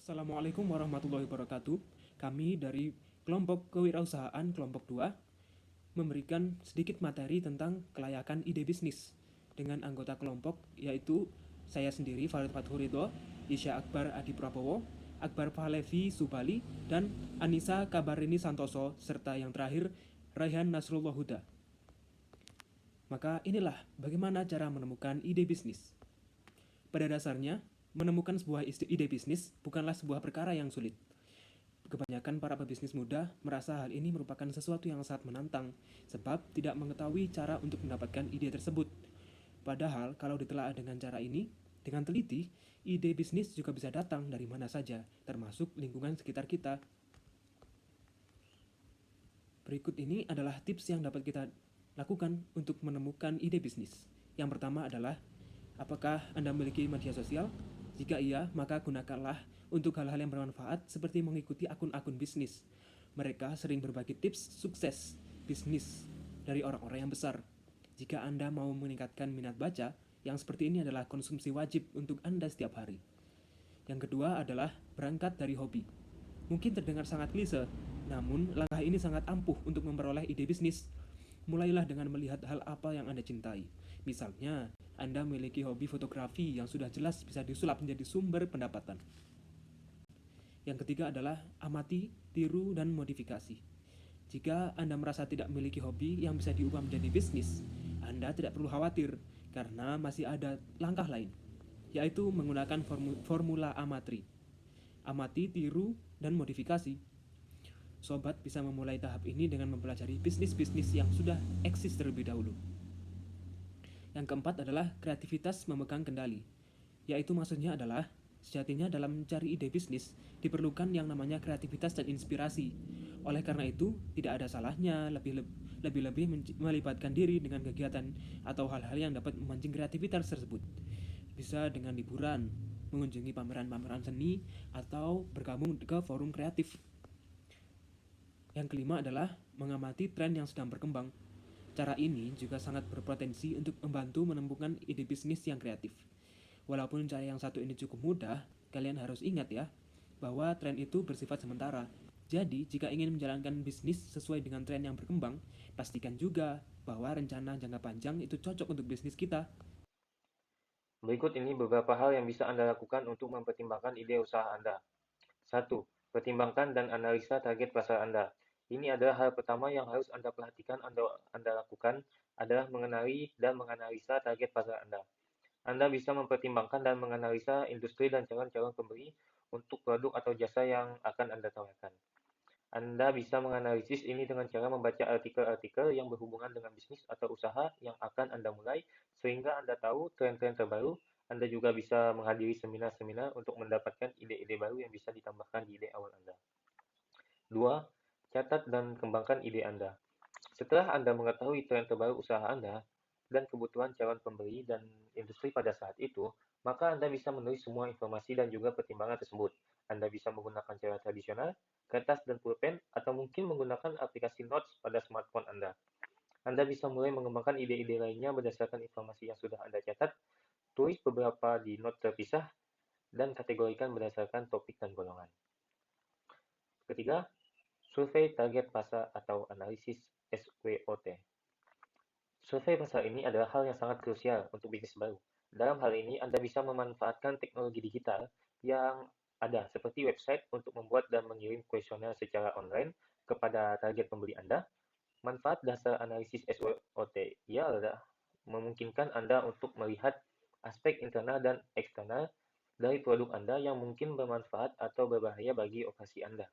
Assalamualaikum warahmatullahi wabarakatuh. Kami dari kelompok kewirausahaan kelompok 2 memberikan sedikit materi tentang kelayakan ide bisnis dengan anggota kelompok yaitu saya sendiri Farid Fathurido, Isya Akbar Adi Prabowo, Akbar Falevi Subali, dan Anissa Kabarini Santoso, serta yang terakhir Raihan Nasrullah Huda. Maka inilah bagaimana cara menemukan ide bisnis. Pada dasarnya, menemukan sebuah ide bisnis bukanlah sebuah perkara yang sulit. Kebanyakan para pebisnis muda merasa hal ini merupakan sesuatu yang sangat menantang, sebab tidak mengetahui cara untuk mendapatkan ide tersebut. Padahal, kalau ditelaah dengan cara ini, dengan teliti, ide bisnis juga bisa datang dari mana saja, termasuk lingkungan sekitar kita. Berikut ini adalah tips yang dapat kita lakukan untuk menemukan ide bisnis. Yang pertama adalah, apakah Anda memiliki media sosial? Jika iya, maka gunakanlah untuk hal-hal yang bermanfaat seperti mengikuti akun-akun bisnis. Mereka sering berbagi tips sukses bisnis dari orang-orang yang besar. Jika Anda mau meningkatkan minat baca, yang seperti ini adalah konsumsi wajib untuk Anda setiap hari. Yang kedua adalah berangkat dari hobi. Mungkin terdengar sangat klise, namun langkah ini sangat ampuh untuk memperoleh ide bisnis. Mulailah dengan melihat hal apa yang Anda cintai. Misalnya, Anda memiliki hobi fotografi yang sudah jelas bisa disulap menjadi sumber pendapatan. Yang ketiga adalah amati, tiru, dan modifikasi. Jika Anda merasa tidak memiliki hobi yang bisa diubah menjadi bisnis, Anda tidak perlu khawatir karena masih ada langkah lain, yaitu menggunakan formula amatri. Amati, tiru, dan modifikasi. Sobat bisa memulai tahap ini dengan mempelajari bisnis-bisnis yang sudah eksis terlebih dahulu. Yang keempat adalah kreativitas memegang kendali, yaitu maksudnya adalah sejatinya dalam mencari ide bisnis diperlukan yang namanya kreativitas dan inspirasi. Oleh karena itu, tidak ada salahnya lebih-lebih melibatkan diri dengan kegiatan atau hal-hal yang dapat memancing kreativitas tersebut. Bisa dengan liburan, mengunjungi pameran-pameran seni, atau bergabung ke forum kreatif. Yang kelima adalah mengamati tren yang sedang berkembang. Cara ini juga sangat berpotensi untuk membantu menemukan ide bisnis yang kreatif. Walaupun cara yang satu ini cukup mudah, kalian harus ingat ya, bahwa tren itu bersifat sementara. Jadi, jika ingin menjalankan bisnis sesuai dengan tren yang berkembang, pastikan juga bahwa rencana jangka panjang itu cocok untuk bisnis kita. Berikut ini beberapa hal yang bisa Anda lakukan untuk mempertimbangkan ide usaha Anda. 1. Pertimbangkan dan analisa target pasar Anda. Ini adalah hal pertama yang harus Anda perhatikan Anda lakukan adalah mengenali dan menganalisa target pasar Anda. Anda bisa mempertimbangkan dan menganalisa industri dan calon-calon pembeli untuk produk atau jasa yang akan Anda tawarkan. Anda bisa menganalisis ini dengan cara membaca artikel-artikel yang berhubungan dengan bisnis atau usaha yang akan Anda mulai, sehingga Anda tahu tren-tren terbaru. Anda juga bisa menghadiri seminar-seminar untuk mendapatkan ide-ide baru yang bisa ditambahkan di ide awal Anda. 2. Catat dan kembangkan ide Anda. Setelah Anda mengetahui tren terbaru usaha Anda dan kebutuhan calon pembeli dan industri pada saat itu, maka Anda bisa menulis semua informasi dan juga pertimbangan tersebut. Anda bisa menggunakan cara tradisional, kertas dan pulpen, atau mungkin menggunakan aplikasi Notes pada smartphone Anda. Anda bisa mulai mengembangkan ide-ide lainnya berdasarkan informasi yang sudah Anda catat, tulis beberapa di note terpisah, dan kategorikan berdasarkan topik dan golongan. Ketiga, survei target pasar atau analisis SWOT. Survei pasar ini adalah hal yang sangat krusial untuk bisnis baru. Dalam hal ini, Anda bisa memanfaatkan teknologi digital yang ada, seperti website untuk membuat dan mengirim kuesioner secara online kepada target pembeli Anda. Manfaat dasar analisis SWOT ialah memungkinkan Anda untuk melihat aspek internal dan eksternal dari produk Anda yang mungkin bermanfaat atau berbahaya bagi operasi Anda.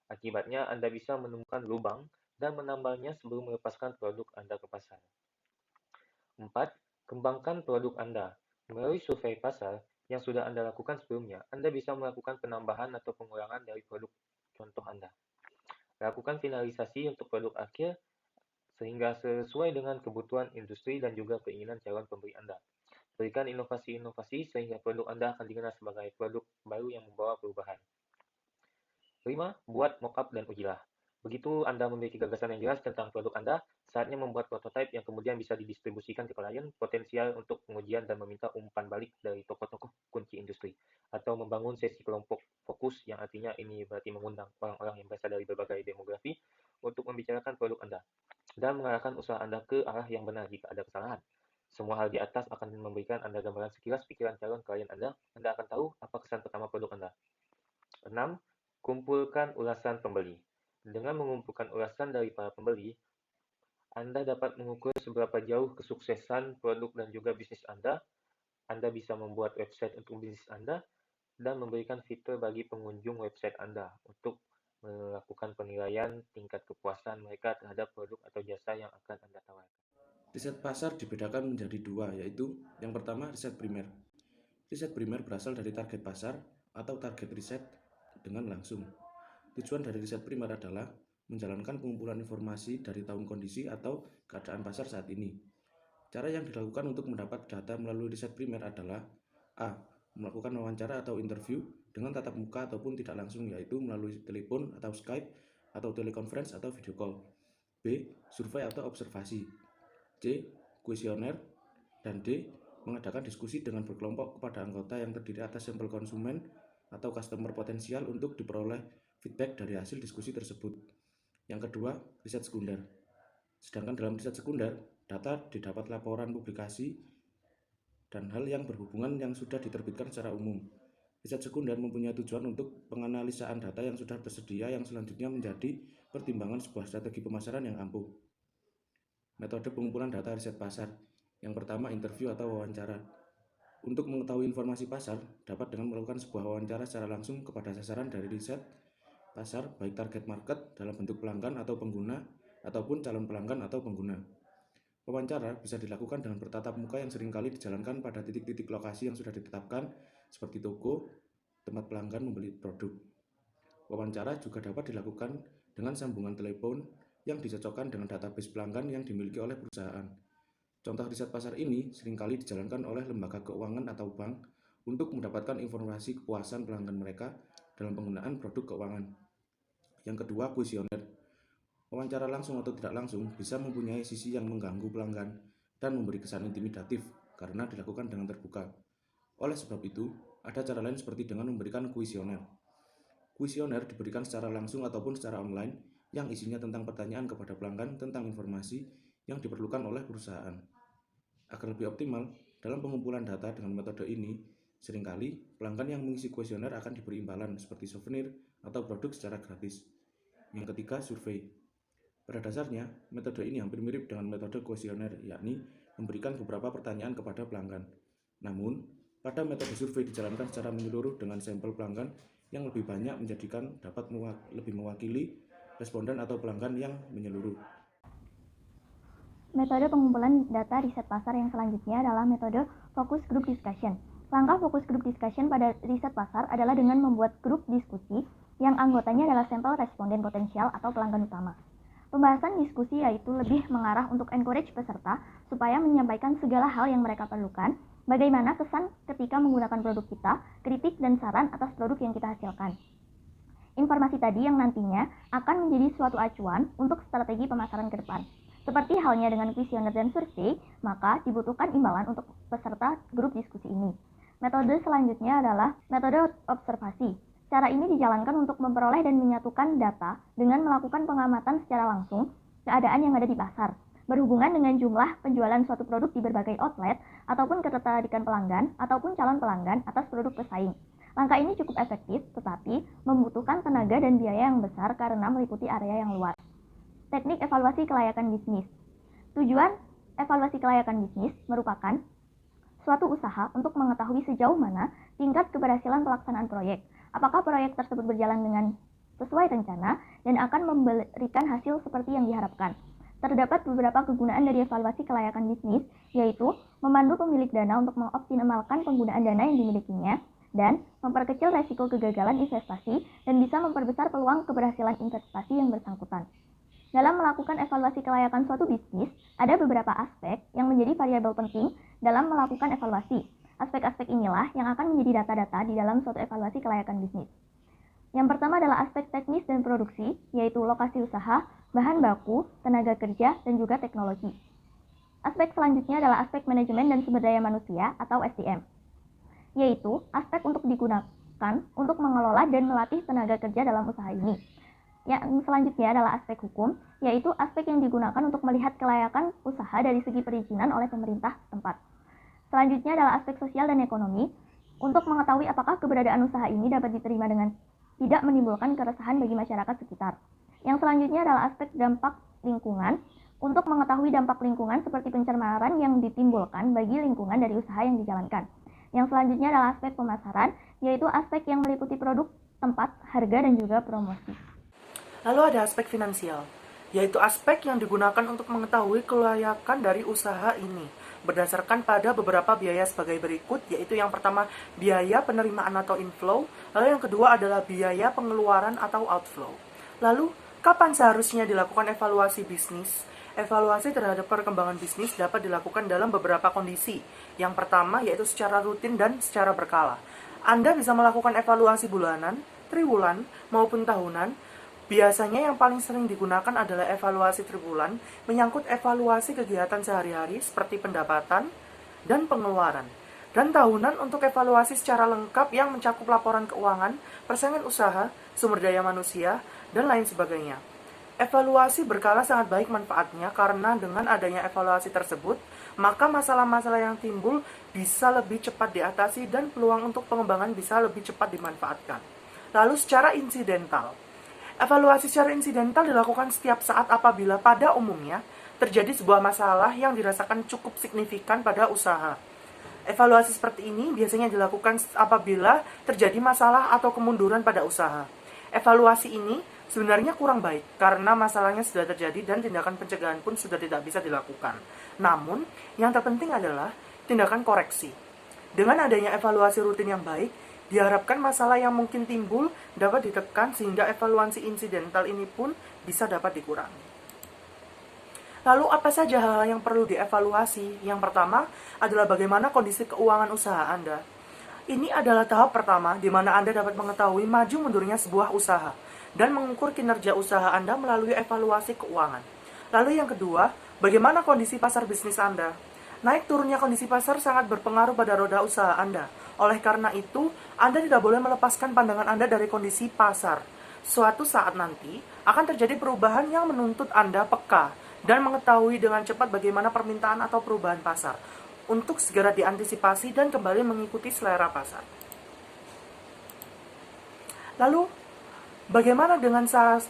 Akibatnya, Anda bisa menemukan lubang dan menambahnya sebelum melepaskan produk Anda ke pasar. 4. Kembangkan produk Anda. Melalui survei pasar yang sudah Anda lakukan sebelumnya, Anda bisa melakukan penambahan atau pengurangan dari produk contoh Anda. Lakukan finalisasi untuk produk akhir sehingga sesuai dengan kebutuhan industri dan juga keinginan calon pembeli Anda. Berikan inovasi-inovasi sehingga produk Anda akan dikenal sebagai produk baru yang membawa perubahan. 5. Buat mockup dan ujilah. Begitu Anda memiliki gagasan yang jelas tentang produk Anda, Saatnya membuat prototipe yang kemudian bisa didistribusikan ke klien, potensial untuk pengujian dan meminta umpan balik dari tokoh-tokoh kunci industri. Atau membangun sesi kelompok fokus, yang artinya ini berarti mengundang orang-orang yang berasal dari berbagai demografi untuk membicarakan produk Anda dan mengarahkan usaha Anda ke arah yang benar jika ada kesalahan. Semua hal di atas akan memberikan Anda gambaran sekilas pikiran calon klien Anda. Anda akan tahu apa kesan pertama produk Anda. 6. Kumpulkan ulasan pembeli. Dengan mengumpulkan ulasan dari para pembeli, Anda dapat mengukur seberapa jauh kesuksesan produk dan juga bisnis Anda. Anda bisa membuat website untuk bisnis Anda dan memberikan fitur bagi pengunjung website Anda untuk melakukan penilaian tingkat kepuasan mereka terhadap produk atau jasa yang akan Anda tawarkan. Riset pasar dibedakan menjadi dua, yaitu yang pertama riset primer. Riset primer berasal dari target pasar atau target riset dengan langsung. Tujuan dari riset primer adalah menjalankan pengumpulan informasi dari tahun kondisi atau keadaan pasar saat ini. Cara yang dilakukan untuk mendapat data melalui riset primer adalah A. Melakukan wawancara atau interview dengan tatap muka ataupun tidak langsung, yaitu melalui telepon atau Skype atau teleconference atau video call. B. Survei atau observasi. C. Kuesioner. Dan D. Mengadakan diskusi dengan berkelompok kepada anggota yang terdiri atas sampel konsumen atau customer potensial untuk diperoleh feedback dari hasil diskusi tersebut. Yang kedua, riset sekunder. Sedangkan dalam riset sekunder, data didapat laporan publikasi dan hal yang berhubungan yang sudah diterbitkan secara umum. Riset sekunder mempunyai tujuan untuk penganalisaan data yang sudah tersedia yang selanjutnya menjadi pertimbangan sebuah strategi pemasaran yang ampuh. Metode pengumpulan data riset pasar. Yang pertama, interview atau wawancara. Untuk mengetahui informasi pasar, dapat dengan melakukan sebuah wawancara secara langsung kepada sasaran dari riset pasar, baik target market dalam bentuk pelanggan atau pengguna, ataupun calon pelanggan atau pengguna. Wawancara bisa dilakukan dengan bertatap muka yang seringkali dijalankan pada titik-titik lokasi yang sudah ditetapkan, seperti toko, tempat pelanggan membeli produk. Wawancara juga dapat dilakukan dengan sambungan telepon yang dicocokkan dengan database pelanggan yang dimiliki oleh perusahaan. Contoh riset pasar ini seringkali dijalankan oleh lembaga keuangan atau bank untuk mendapatkan informasi kepuasan pelanggan mereka dalam penggunaan produk keuangan. Yang kedua, kuesioner. Wawancara langsung atau tidak langsung bisa mempunyai sisi yang mengganggu pelanggan dan memberi kesan intimidatif karena dilakukan dengan terbuka. Oleh sebab itu, ada cara lain seperti dengan memberikan kuesioner. Kuesioner diberikan secara langsung ataupun secara online yang isinya tentang pertanyaan kepada pelanggan tentang informasi yang diperlukan oleh perusahaan. Agar lebih optimal, dalam pengumpulan data dengan metode ini, seringkali pelanggan yang mengisi kuesioner akan diberi imbalan seperti souvenir atau produk secara gratis. Yang ketiga, survei. Pada dasarnya, metode ini hampir mirip dengan metode kuesioner, yakni memberikan beberapa pertanyaan kepada pelanggan. Namun, pada metode survei dijalankan secara menyeluruh dengan sampel pelanggan yang lebih banyak menjadikan dapat lebih mewakili responden atau pelanggan yang menyeluruh. Metode pengumpulan data riset pasar yang selanjutnya adalah metode focus group discussion. Langkah focus group discussion pada riset pasar adalah dengan membuat grup diskusi yang anggotanya adalah sampel responden potensial atau pelanggan utama. Pembahasan diskusi yaitu lebih mengarah untuk encourage peserta supaya menyampaikan segala hal yang mereka perlukan, bagaimana kesan ketika menggunakan produk kita, kritik dan saran atas produk yang kita hasilkan. Informasi tadi yang nantinya akan menjadi suatu acuan untuk strategi pemasaran ke depan. Seperti halnya dengan kuesioner dan survei, maka dibutuhkan imbalan untuk peserta grup diskusi ini. Metode selanjutnya adalah metode observasi. Cara ini dijalankan untuk memperoleh dan menyatukan data dengan melakukan pengamatan secara langsung keadaan yang ada di pasar, berhubungan dengan jumlah penjualan suatu produk di berbagai outlet, ataupun ketertarikan pelanggan, ataupun calon pelanggan atas produk pesaing. Langkah ini cukup efektif, tetapi membutuhkan tenaga dan biaya yang besar karena meliputi area yang luas. Teknik evaluasi kelayakan bisnis. Tujuan evaluasi kelayakan bisnis merupakan suatu usaha untuk mengetahui sejauh mana tingkat keberhasilan pelaksanaan proyek, apakah proyek tersebut berjalan dengan sesuai rencana dan akan memberikan hasil seperti yang diharapkan. Terdapat beberapa kegunaan dari evaluasi kelayakan bisnis, yaitu memandu pemilik dana untuk mengoptimalkan penggunaan dana yang dimilikinya, dan memperkecil resiko kegagalan investasi dan bisa memperbesar peluang keberhasilan investasi yang bersangkutan. Dalam melakukan evaluasi kelayakan suatu bisnis, ada beberapa aspek yang menjadi variabel penting dalam melakukan evaluasi. Aspek-aspek inilah yang akan menjadi data-data di dalam suatu evaluasi kelayakan bisnis. Yang pertama adalah aspek teknis dan produksi, yaitu lokasi usaha, bahan baku, tenaga kerja, dan juga teknologi. Aspek selanjutnya adalah aspek manajemen dan sumber daya manusia atau SDM, yaitu aspek untuk digunakan untuk mengelola dan melatih tenaga kerja dalam usaha ini. Yang selanjutnya adalah aspek hukum, yaitu aspek yang digunakan untuk melihat kelayakan usaha dari segi perizinan oleh pemerintah setempat. Selanjutnya adalah aspek sosial dan ekonomi, untuk mengetahui apakah keberadaan usaha ini dapat diterima dengan tidak menimbulkan keresahan bagi masyarakat sekitar. Yang selanjutnya adalah aspek dampak lingkungan, untuk mengetahui dampak lingkungan seperti pencemaran yang ditimbulkan bagi lingkungan dari usaha yang dijalankan. Yang selanjutnya adalah aspek pemasaran, yaitu aspek yang meliputi produk, tempat, harga, dan juga promosi. Lalu ada aspek finansial, yaitu aspek yang digunakan untuk mengetahui kelayakan dari usaha ini, berdasarkan pada beberapa biaya sebagai berikut, yaitu yang pertama biaya penerimaan atau inflow, lalu yang kedua adalah biaya pengeluaran atau outflow. Lalu, kapan seharusnya dilakukan evaluasi bisnis? Evaluasi terhadap perkembangan bisnis dapat dilakukan dalam beberapa kondisi. Yang pertama yaitu secara rutin dan secara berkala. Anda bisa melakukan evaluasi bulanan, triwulan, maupun tahunan. Biasanya yang paling sering digunakan adalah evaluasi triwulan, menyangkut evaluasi kegiatan sehari-hari seperti pendapatan dan pengeluaran. Dan tahunan untuk evaluasi secara lengkap yang mencakup laporan keuangan, persaingan usaha, sumber daya manusia, dan lain sebagainya. Evaluasi berkala sangat baik manfaatnya karena dengan adanya evaluasi tersebut, maka masalah-masalah yang timbul bisa lebih cepat diatasi dan peluang untuk pengembangan bisa lebih cepat dimanfaatkan. Lalu secara insidental. Evaluasi secara insidental dilakukan setiap saat apabila pada umumnya terjadi sebuah masalah yang dirasakan cukup signifikan pada usaha. Evaluasi seperti ini biasanya dilakukan apabila terjadi masalah atau kemunduran pada usaha. Evaluasi ini sebenarnya kurang baik karena masalahnya sudah terjadi dan tindakan pencegahan pun sudah tidak bisa dilakukan. Namun, yang terpenting adalah tindakan koreksi. Dengan adanya evaluasi rutin yang baik, diharapkan masalah yang mungkin timbul dapat ditekan sehingga evaluasi insidental ini pun bisa dapat dikurangi. Lalu apa saja hal yang perlu dievaluasi? Yang pertama adalah bagaimana kondisi keuangan usaha Anda. Ini adalah tahap pertama di mana Anda dapat mengetahui maju mundurnya sebuah usaha dan mengukur kinerja usaha Anda melalui evaluasi keuangan. Lalu yang kedua, bagaimana kondisi pasar bisnis Anda? Naik turunnya kondisi pasar sangat berpengaruh pada roda usaha Anda. Oleh karena itu, Anda tidak boleh melepaskan pandangan Anda dari kondisi pasar. Suatu saat nanti, akan terjadi perubahan yang menuntut Anda peka dan mengetahui dengan cepat bagaimana permintaan atau perubahan pasar untuk segera diantisipasi dan kembali mengikuti selera pasar. Lalu, bagaimana dengan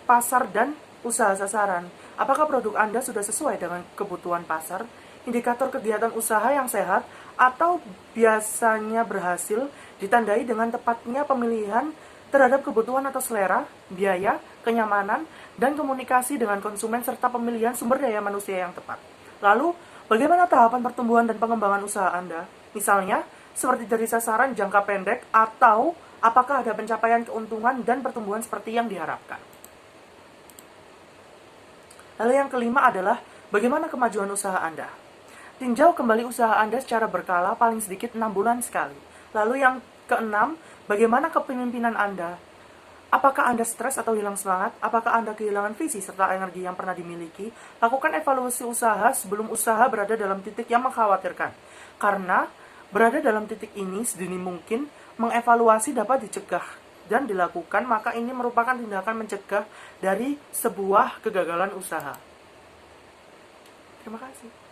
pasar dan usaha sasaran? Apakah produk Anda sudah sesuai dengan kebutuhan pasar? Indikator kegiatan usaha yang sehat atau biasanya berhasil ditandai dengan tepatnya pemilihan terhadap kebutuhan atau selera, biaya, kenyamanan, dan komunikasi dengan konsumen serta pemilihan sumber daya manusia yang tepat. Lalu, bagaimana tahapan pertumbuhan dan pengembangan usaha Anda? Misalnya, seperti dari sasaran jangka pendek atau apakah ada pencapaian keuntungan dan pertumbuhan seperti yang diharapkan. Lalu yang kelima adalah bagaimana kemajuan usaha Anda? Tinjau kembali usaha Anda secara berkala paling sedikit 6 bulan sekali. Lalu yang keenam, bagaimana kepemimpinan Anda? Apakah Anda stres atau hilang semangat? Apakah Anda kehilangan visi serta energi yang pernah dimiliki? Lakukan evaluasi usaha sebelum usaha berada dalam titik yang mengkhawatirkan. Karena berada dalam titik ini sedini mungkin, mengevaluasi dapat dicegah dan dilakukan, maka ini merupakan tindakan mencegah dari sebuah kegagalan usaha. Terima kasih.